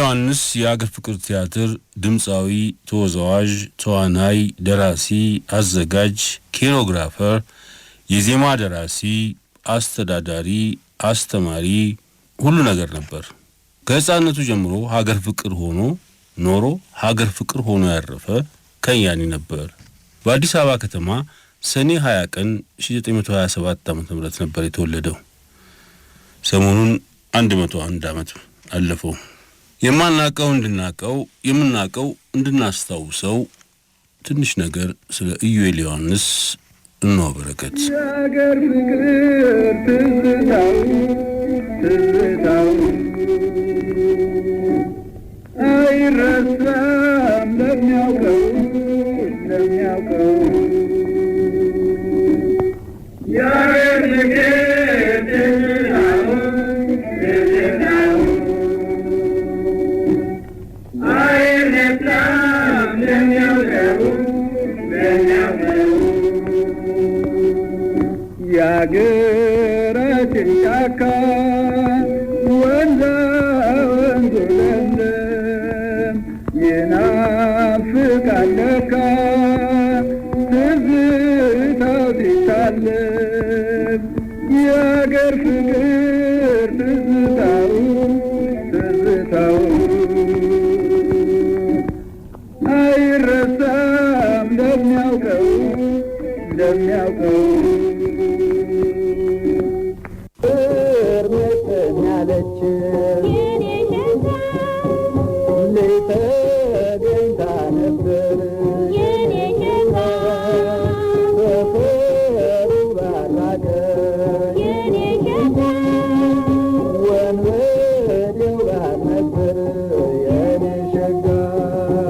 ዮሐንስ የአገር ፍቅር ቲያትር ድምጻዊ፣ ተወዛዋዥ፣ ተዋናይ፣ ደራሲ፣ አዘጋጅ፣ ኮሪዮግራፈር፣ የዜማ ደራሲ፣ አስተዳዳሪ፣ አስተማሪ ሁሉ ነገር ነበር። ከሕፃንነቱ ጀምሮ ሀገር ፍቅር ሆኖ ኖሮ ሀገር ፍቅር ሆኖ ያረፈ ከያኒ ነበር። በአዲስ አበባ ከተማ ሰኔ 20 ቀን 1927 ዓ.ም ነበር የተወለደው። ሰሞኑን 101 ዓመት አለፈው። የማናቀው እንድናቀው የምናቀው እንድናስታውሰው ትንሽ ነገር ስለ ኢዩኤል ዮሐንስ ነው በረከት። የሀገር ፍቅር ትዝታው አይረሳም ለሚያውቀው የሀገር ፍቅር የአገራችን ጫካ ወንዛ ወንዙ ለምለም ይናፍቃል ለካ ትዝታው ሲታለም የአገር ፍቅር ትዝታው አይረሳም ለሚያውቀው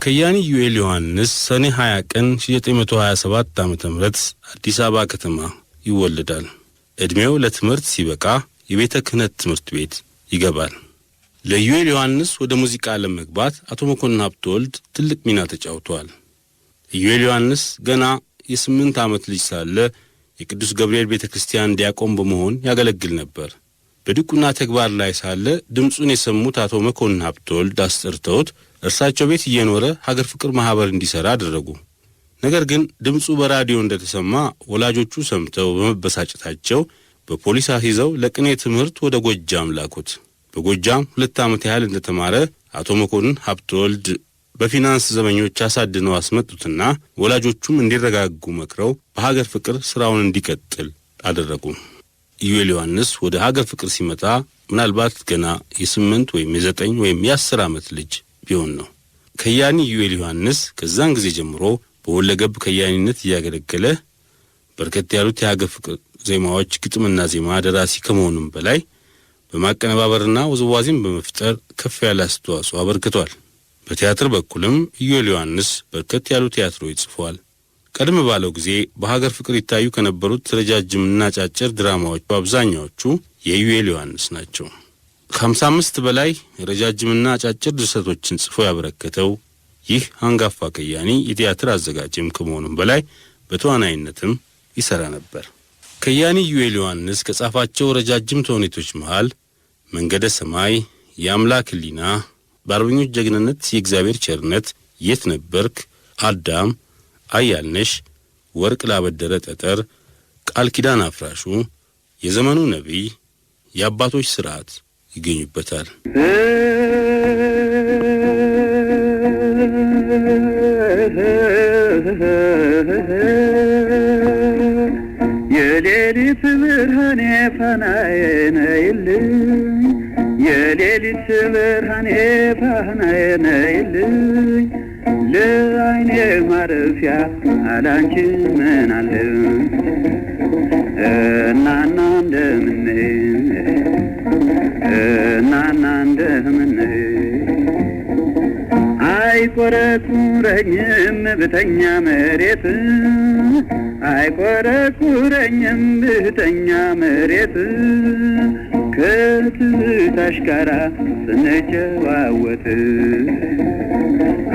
ከያኒ ኢዩኤል ዮሐንስ ሰኔ 20 ቀን 1927 ዓ.ም አዲስ አበባ ከተማ ይወለዳል። እድሜው ለትምህርት ሲበቃ የቤተ ክህነት ትምህርት ቤት ይገባል። ለኢዩኤል ዮሐንስ ወደ ሙዚቃ ዓለም መግባት አቶ መኮንን ሀብተወልድ ትልቅ ሚና ተጫውተዋል። ኢዩኤል ዮሐንስ ገና የ8 ዓመት ልጅ ሳለ የቅዱስ ገብርኤል ቤተክርስቲያን ዲያቆን በመሆን ያገለግል ነበር። በድቁና ተግባር ላይ ሳለ ድምጹን የሰሙት አቶ መኮንን ሀብተወልድ አስጠርተውት እርሳቸው ቤት እየኖረ ሀገር ፍቅር ማህበር እንዲሰራ አደረጉ። ነገር ግን ድምጹ በራዲዮ እንደተሰማ ወላጆቹ ሰምተው በመበሳጨታቸው በፖሊስ አስይዘው ለቅኔ ትምህርት ወደ ጎጃም ላኩት። በጎጃም 2 ዓመት ያህል እንደተማረ አቶ መኮንን ሀብተወልድ በፊናንስ ዘመኞች አሳድነው አስመጡትና ወላጆቹም እንዲረጋጉ መክረው በሀገር ፍቅር ስራውን እንዲቀጥል አደረጉ። ኢዩኤል ዮሐንስ ወደ ሀገር ፍቅር ሲመጣ ምናልባት ገና የ8 ወይም የ9 ወይም የ10 ዓመት ልጅ ቢሆን ነው። ከያኒ ኢዩኤል ዮሐንስ ከዛን ጊዜ ጀምሮ በወለገብ ከያኒነት እያገለገለ በርከት ያሉት የሀገር ፍቅር ዜማዎች ግጥምና ዜማ ደራሲ ከመሆኑም በላይ በማቀነባበርና ውዝዋዜን በመፍጠር ከፍ ያለ አስተዋጽኦ አበርክቷል። በቲያትር በኩልም ኢዩኤል ዮሐንስ በርከት ያሉ ቲያትሮች ጽፏል። ቀደም ባለው ጊዜ በሀገር ፍቅር ይታዩ ከነበሩት ረጃጅምና አጫጭር ድራማዎች በአብዛኛዎቹ የኢዩኤል ዮሐንስ ናቸው። ከ55 በላይ ረጃጅምና አጫጭር ድርሰቶችን ጽፎ ያበረከተው ይህ አንጋፋ ከያኒ የቲያትር አዘጋጅም ከመሆኑም በላይ በተዋናይነትም ይሰራ ነበር። ከያኒ ኢዩኤል ዮሐንስ ከጻፋቸው ረጃጅም ተውኔቶች መሃል መንገደ ሰማይ፣ የአምላክ ሕሊና፣ በአርበኞች ጀግንነት፣ የእግዚአብሔር ቸርነት፣ የት ነበርክ፣ አዳም፣ አያልነሽ፣ ወርቅ ላበደረ ጠጠር፣ ቃል ኪዳን አፍራሹ፣ የዘመኑ ነቢይ፣ የአባቶች ሥርዓት ይገኙበታል። የሌሊት ብርሃኔ ፋናዬ ነይልኝ፣ የሌሊት ብርሃኔ ፋናዬ ነይልኝ፣ ለዓይኔ ማረፊያ አላንቺ ምን አለ እናና እንደምን አይቆረቁረኝም ብተኛ መሬት፣ አይቆረቁረኝም ብተኛ መሬት፣ ከትዝታሽ ጋራ ስንጨዋወት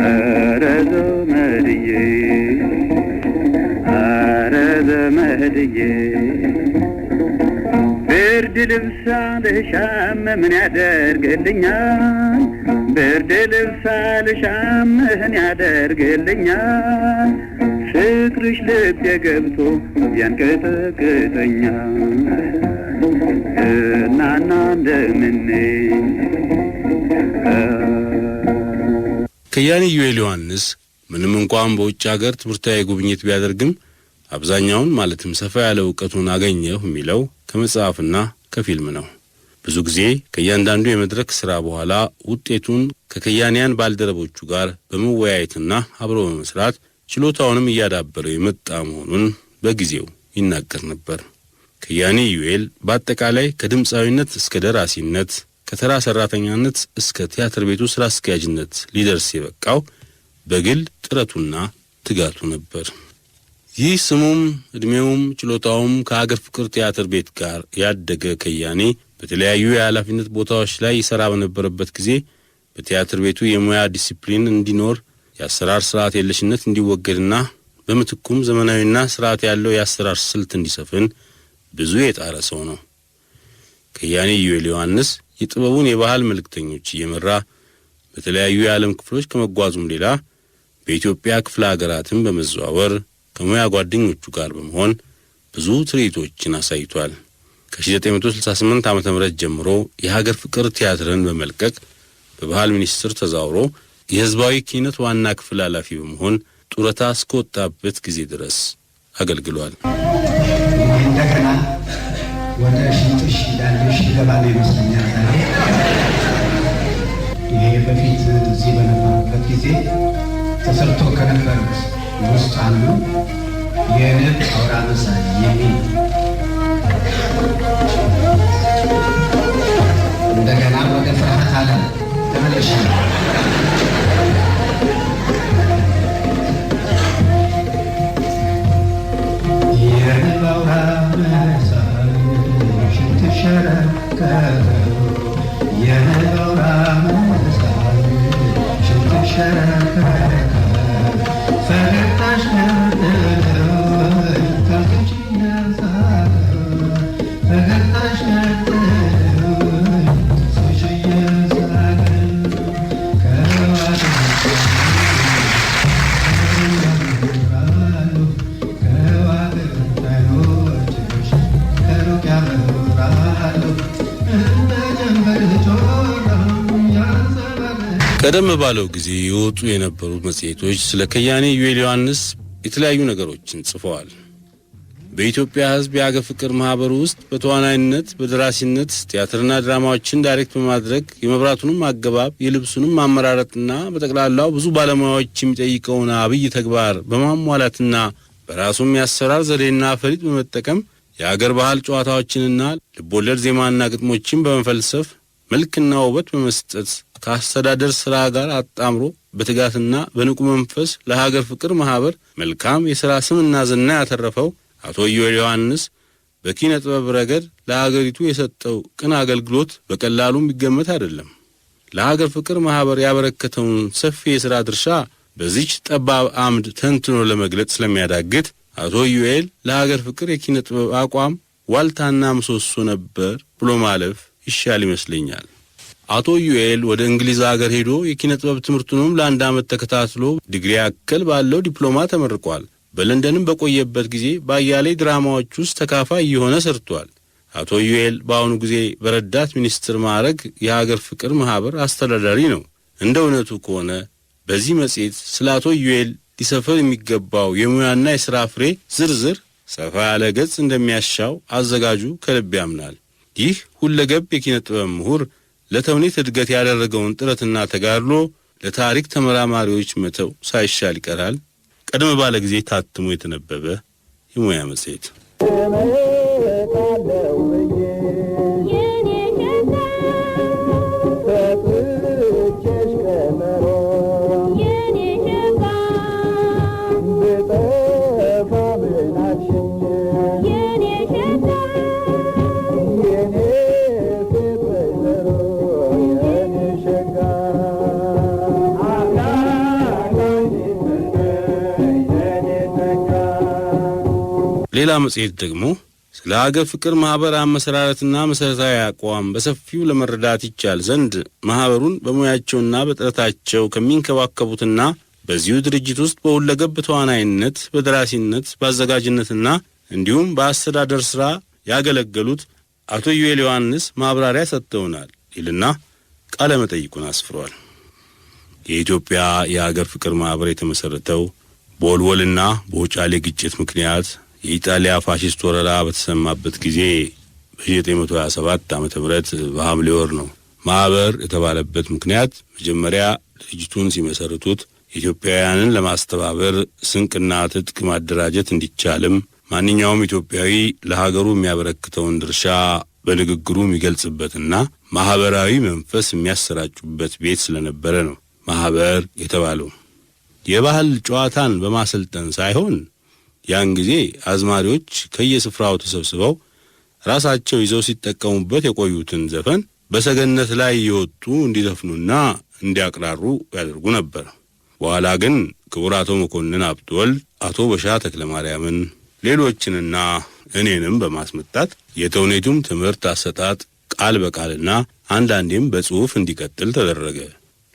ኧረ ዘመድዬ ብርድ ልብስ አልሻም ምን ያደርግልኛል፣ ብርድ ልብስ አልሻም ምን ያደርግልኛል ፍቅርሽ ልቤ ገብቶ ያንቀጠቅጠኛል እናና እንደምን ከያኒ ዩኤል ዮሐንስ ምንም እንኳን በውጭ ሀገር ትምህርታዊ ጉብኝት ቢያደርግም አብዛኛውን ማለትም ሰፋ ያለ ዕውቀቱን አገኘሁ የሚለው ከመጽሐፍና ከፊልም ነው። ብዙ ጊዜ ከእያንዳንዱ የመድረክ ሥራ በኋላ ውጤቱን ከከያንያን ባልደረቦቹ ጋር በመወያየትና አብሮ በመስራት ችሎታውንም እያዳበረው የመጣ መሆኑን በጊዜው ይናገር ነበር። ከያኒ ዩኤል በአጠቃላይ ከድምፃዊነት እስከ ደራሲነት፣ ከተራ ሰራተኛነት እስከ ቲያትር ቤቱ ሥራ አስኪያጅነት ሊደርስ የበቃው በግል ጥረቱና ትጋቱ ነበር። ይህ ስሙም ዕድሜውም ችሎታውም ከሀገር ፍቅር ቲያትር ቤት ጋር ያደገ ከያኒ በተለያዩ የኃላፊነት ቦታዎች ላይ ይሠራ በነበረበት ጊዜ በቲያትር ቤቱ የሙያ ዲሲፕሊን እንዲኖር፣ የአሰራር ስርዓት የለሽነት እንዲወገድና በምትኩም ዘመናዊና ስርዓት ያለው የአሰራር ስልት እንዲሰፍን ብዙ የጣረ ሰው ነው። ከያኒ ዩኤል ዮሐንስ የጥበቡን የባህል መልእክተኞች እየመራ በተለያዩ የዓለም ክፍሎች ከመጓዙም ሌላ በኢትዮጵያ ክፍለ ሀገራትን በመዘዋወር ከሙያ ጓደኞቹ ጋር በመሆን ብዙ ትርኢቶችን አሳይቷል። ከ1968 ዓ.ም ጀምሮ የሀገር ፍቅር ቲያትርን በመልቀቅ በባህል ሚኒስቴር ተዛውሮ የሕዝባዊ ኪነት ዋና ክፍል ኃላፊ በመሆን ጡረታ እስከወጣበት ጊዜ ድረስ አገልግሏል። እንደገና ወደ ሽንጥሽ ዳልሽ ይገባል ይመስለኛል። ይሄ በፊት እዚህ በነበረበት ጊዜ ተሰርቶ ከነበሩት ውስጥ አንዱ የንብ አውራ መሳይ የሚል እንደገና ወደ ፍርሃት ዓለም ተመለሽ። የንብ አውራ መሳይ ሽንት ሸረከተው የንብ አውራ መሳይ ሽንት ሸረከተው ፈገግታሽ ነደደው ካልክንቺ ነሳተው ፈገግታሽ ነደደው ስሽ የሳገን ከዋድ ያበራሉ ከዋድ አይኖችሽ ከሩቅ ያበራሉ እንደ ጀንበር ጮራ ያንሰባለ። ቀደም ባለው ጊዜ የወጡ የነበሩት መጽሔቶች ስለ ከያኒ ዩኤል ዮሐንስ የተለያዩ ነገሮችን ጽፈዋል። በኢትዮጵያ ሕዝብ የሀገር ፍቅር ማህበር ውስጥ በተዋናይነት፣ በደራሲነት ቲያትርና ድራማዎችን ዳይሬክት በማድረግ የመብራቱንም አገባብ የልብሱንም ማመራረጥና በጠቅላላው ብዙ ባለሙያዎች የሚጠይቀውን አብይ ተግባር በማሟላትና በራሱም የአሰራር ዘዴና ፈሊጥ በመጠቀም የሀገር ባህል ጨዋታዎችንና ልቦለድ ዜማና ግጥሞችን በመፈልሰፍ መልክና ውበት በመስጠት ከአስተዳደር ሥራ ጋር አጣምሮ በትጋትና በንቁ መንፈስ ለሀገር ፍቅር ማህበር መልካም የሥራ ስምና ዝና ያተረፈው አቶ ዩኤል ዮሐንስ በኪነ ጥበብ ረገድ ለሀገሪቱ የሰጠው ቅን አገልግሎት በቀላሉ የሚገመት አይደለም። ለሀገር ፍቅር ማህበር ያበረከተውን ሰፊ የሥራ ድርሻ በዚች ጠባብ አምድ ተንትኖ ለመግለጽ ስለሚያዳግት አቶ ዩኤል ለሀገር ፍቅር የኪነ ጥበብ አቋም ዋልታና ምሰሶ ነበር ብሎ ማለፍ ይሻል ይመስለኛል። አቶ ዩኤል ወደ እንግሊዝ ሀገር ሄዶ የኪነ ጥበብ ትምህርቱንም ለአንድ ዓመት ተከታትሎ ዲግሪ ያክል ባለው ዲፕሎማ ተመርቋል። በለንደንም በቆየበት ጊዜ በአያሌ ድራማዎች ውስጥ ተካፋይ የሆነ ሰርቷል። አቶ ዩኤል በአሁኑ ጊዜ በረዳት ሚኒስትር ማዕረግ የሀገር ፍቅር ማህበር አስተዳዳሪ ነው። እንደ እውነቱ ከሆነ በዚህ መጽሔት ስለ አቶ ዩኤል ሊሰፍር የሚገባው የሙያና የሥራ ፍሬ ዝርዝር ሰፋ ያለ ገጽ እንደሚያሻው አዘጋጁ ከልብ ያምናል። ይህ ሁለገብ የኪነ ጥበብ ምሁር ለተውኔት እድገት ያደረገውን ጥረትና ተጋድሎ ለታሪክ ተመራማሪዎች መተው ሳይሻል ይቀራል። ቀደም ባለ ጊዜ ታትሞ የተነበበ የሙያ መጽሔት ሌላ መጽሔት ደግሞ ስለ ሀገር ፍቅር ማህበር አመሰራረትና መሰረታዊ አቋም በሰፊው ለመረዳት ይቻል ዘንድ ማህበሩን በሙያቸውና በጥረታቸው ከሚንከባከቡትና በዚሁ ድርጅት ውስጥ በሁለገብ ተዋናይነት፣ በደራሲነት፣ በአዘጋጅነትና እንዲሁም በአስተዳደር ሥራ ያገለገሉት አቶ ዩኤል ዮሐንስ ማብራሪያ ሰጥተውናል ይልና ቃለ መጠይቁን አስፍሯል። የኢትዮጵያ የሀገር ፍቅር ማህበር የተመሰረተው በወልወልና በውጫሌ ግጭት ምክንያት የኢጣሊያ ፋሺስት ወረራ በተሰማበት ጊዜ በ1927 ዓመተ ምህረት በሐምሌ ወር ነው። ማህበር የተባለበት ምክንያት መጀመሪያ ድርጅቱን ሲመሰርቱት ኢትዮጵያውያንን ለማስተባበር ስንቅና ትጥቅ ማደራጀት እንዲቻልም ማንኛውም ኢትዮጵያዊ ለሀገሩ የሚያበረክተውን ድርሻ በንግግሩ የሚገልጽበትና ማህበራዊ መንፈስ የሚያሰራጩበት ቤት ስለነበረ ነው ማህበር የተባለው። የባህል ጨዋታን በማሰልጠን ሳይሆን ያን ጊዜ አዝማሪዎች ከየስፍራው ተሰብስበው ራሳቸው ይዘው ሲጠቀሙበት የቆዩትን ዘፈን በሰገነት ላይ እየወጡ እንዲዘፍኑና እንዲያቅራሩ ያደርጉ ነበር። በኋላ ግን ክቡር አቶ መኮንን ሀብተወልድ፣ አቶ በሻ ተክለማርያምን፣ ሌሎችንና እኔንም በማስመጣት የተውኔቱም ትምህርት አሰጣጥ ቃል በቃልና አንዳንዴም በጽሑፍ እንዲቀጥል ተደረገ።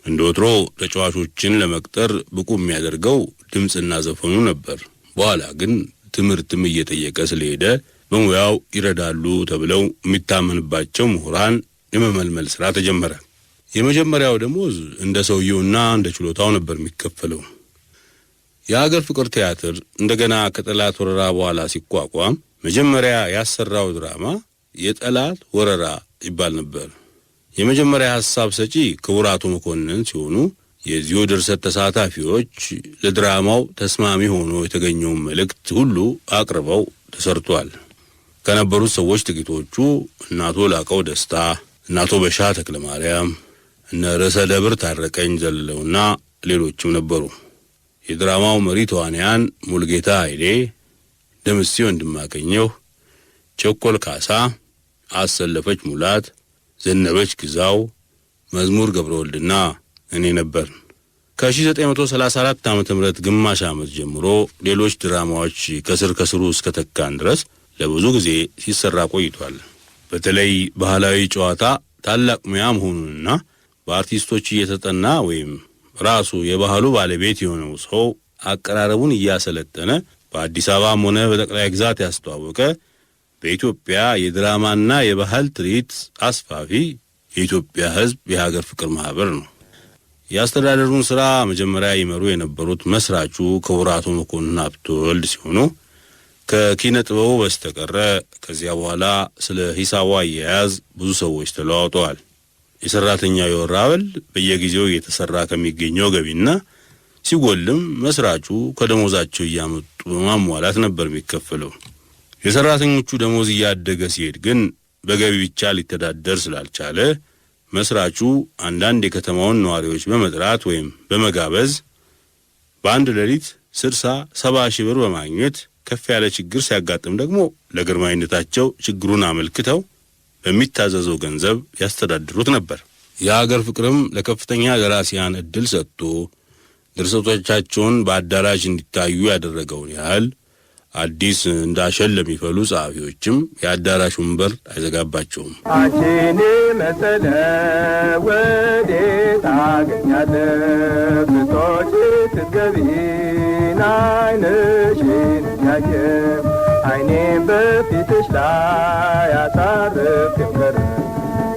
እንደ ወትሮ ተጫዋቾችን ለመቅጠር ብቁ የሚያደርገው ድምፅና ዘፈኑ ነበር። በኋላ ግን ትምህርትም እየጠየቀ ስለሄደ በሙያው ይረዳሉ ተብለው የሚታመንባቸው ምሁራን የመመልመል ሥራ ተጀመረ። የመጀመሪያው ደሞዝ እንደ ሰውየውና እንደ ችሎታው ነበር የሚከፈለው። የሀገር ፍቅር ቲያትር እንደገና ከጠላት ወረራ በኋላ ሲቋቋም መጀመሪያ ያሰራው ድራማ የጠላት ወረራ ይባል ነበር። የመጀመሪያ ሐሳብ ሰጪ ክቡር አቶ መኮንን ሲሆኑ የዚሁ ድርሰት ተሳታፊዎች ለድራማው ተስማሚ ሆኖ የተገኘውን መልእክት ሁሉ አቅርበው ተሰርቷል። ከነበሩት ሰዎች ጥቂቶቹ እናቶ ላቀው ደስታ፣ እናቶ በሻ ተክለማርያም፣ እነ ርዕሰ ደብር ታረቀኝ ዘለውና ሌሎችም ነበሩ። የድራማው መሪ ተዋንያን ሙልጌታ ኃይሌ፣ ደምሴ ወንድማገኘሁ፣ ቸኮል ካሳ፣ አሰለፈች ሙላት፣ ዘነበች ግዛው፣ መዝሙር ገብረወልድና እኔ ነበር። ከ1934 ዓመተ ምህረት ግማሽ ዓመት ጀምሮ ሌሎች ድራማዎች ከስሩ እስከ ተካን ድረስ ለብዙ ጊዜ ሲሰራ ቆይቷል። በተለይ ባህላዊ ጨዋታ ታላቅ ሙያ መሆኑንና በአርቲስቶች እየተጠና ወይም ራሱ የባህሉ ባለቤት የሆነው ሰው አቀራረቡን እያሰለጠነ በአዲስ አበባም ሆነ በጠቅላይ ግዛት ያስተዋወቀ በኢትዮጵያ የድራማና የባህል ትርኢት አስፋፊ የኢትዮጵያ ሕዝብ የሀገር ፍቅር ማህበር ነው። የአስተዳደሩን ሥራ መጀመሪያ ይመሩ የነበሩት መስራቹ ክቡር አቶ መኮንን ሀብተወልድ ሲሆኑ ከኪነ ጥበቡ በስተቀረ ከዚያ በኋላ ስለ ሂሳቡ አያያዝ ብዙ ሰዎች ተለዋውጠዋል። የሰራተኛው የወር አበል በየጊዜው እየተሰራ ከሚገኘው ገቢና ሲጎልም መስራቹ ከደሞዛቸው እያመጡ በማሟላት ነበር የሚከፈለው። የሰራተኞቹ ደሞዝ እያደገ ሲሄድ ግን በገቢ ብቻ ሊተዳደር ስላልቻለ መስራቹ አንዳንድ የከተማውን ነዋሪዎች በመጥራት ወይም በመጋበዝ በአንድ ሌሊት 60-70 ሺህ ብር በማግኘት ከፍ ያለ ችግር ሲያጋጥም ደግሞ ለግርማዊነታቸው ችግሩን አመልክተው በሚታዘዘው ገንዘብ ያስተዳድሩት ነበር። የሀገር ፍቅርም ለከፍተኛ ደራሲያን እድል ሰጥቶ ድርሰቶቻቸውን በአዳራሽ እንዲታዩ ያደረገውን ያህል አዲስ እንዳሸል ለሚፈሉ ጸሐፊዎችም የአዳራሹን በር አይዘጋባቸውም። አንቺን መሰለ ወዴት አገኛለሁ ብቶች ስትገቢን ዓይንሽን እያየሁ ዓይኔን በፊትሽ ላይ አሳርፍ ፍቅር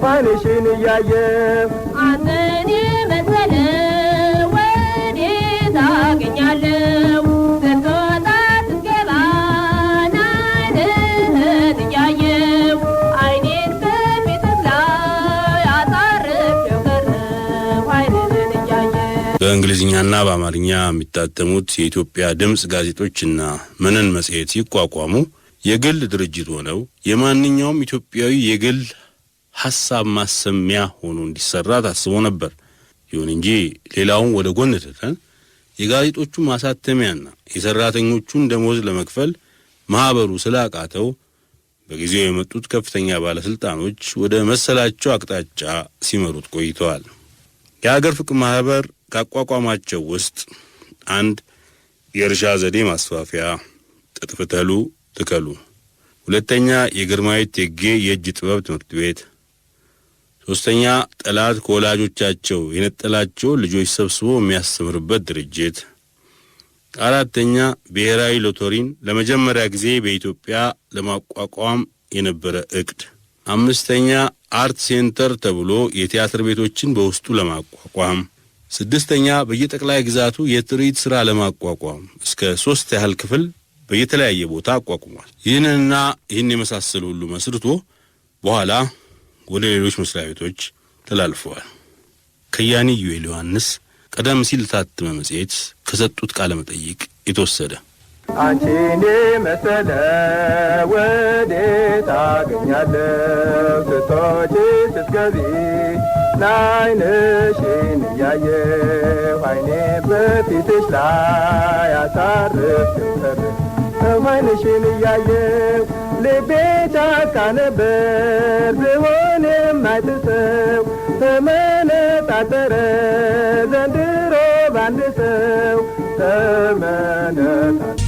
ዓይንሽን እያየሁ አንተን መሰለ ወዴት አገኛለሁ ስትወጣ ስትገባ ዓይንህን እያየሁ ዓይኔን በፊትህ ላይ አሳርፍ ፍቅር ዓይንህን እያየሁ። በእንግሊዝኛና በአማርኛ የሚታተሙት የኢትዮጵያ ድምፅ ጋዜጦችና መነን መጽሔት ሲቋቋሙ የግል ድርጅት ሆነው የማንኛውም ኢትዮጵያዊ የግል ሐሳብ ማሰሚያ ሆኖ እንዲሰራ ታስቦ ነበር። ይሁን እንጂ ሌላውን ወደ ጎን ትተን የጋዜጦቹ ማሳተሚያና የሰራተኞቹን ደሞዝ ለመክፈል ማህበሩ ስላቃተው በጊዜው የመጡት ከፍተኛ ባለስልጣኖች ወደ መሰላቸው አቅጣጫ ሲመሩት ቆይተዋል። የሀገር ፍቅር ማህበር ካቋቋማቸው ውስጥ አንድ የእርሻ ዘዴ ማስፋፊያ ጥጥ ፍተሉ ትከሉ፣ ሁለተኛ የግርማዊት እቴጌ የእጅ ጥበብ ትምህርት ቤት። ሶስተኛ ጠላት ከወላጆቻቸው የነጠላቸው ልጆች ሰብስቦ የሚያስተምርበት ድርጅት። አራተኛ ብሔራዊ ሎተሪን ለመጀመሪያ ጊዜ በኢትዮጵያ ለማቋቋም የነበረ እቅድ። አምስተኛ አርት ሴንተር ተብሎ የቲያትር ቤቶችን በውስጡ ለማቋቋም። ስድስተኛ በየጠቅላይ ግዛቱ የትርኢት ሥራ ለማቋቋም እስከ 3 ያህል ክፍል በየተለያየ ቦታ አቋቁሟል። ይህንንና ይህን የመሳሰሉ ሁሉ መስርቶ በኋላ ወደ ሌሎች መስሪያ ቤቶች ተላልፈዋል። ከያኒ ዩኤል ዮሐንስ ቀደም ሲል ታተመ መጽሔት ከሰጡት ቃለ መጠይቅ የተወሰደ። አንቺን መሰለ ወዴት አገኛለሁ ስትወጪ ስትገቢ ዓይንሽን እያየሁ ዓይኔ በፊትሽ ላይ አሳርፍ ጀመር ዓይንሽን እያየሁ ልቤ ጫካ ነበር ብሆን የማይጥሰው ተመነጣጠረ ዘንድሮ ባንድ ሰው ተመነጣጠረ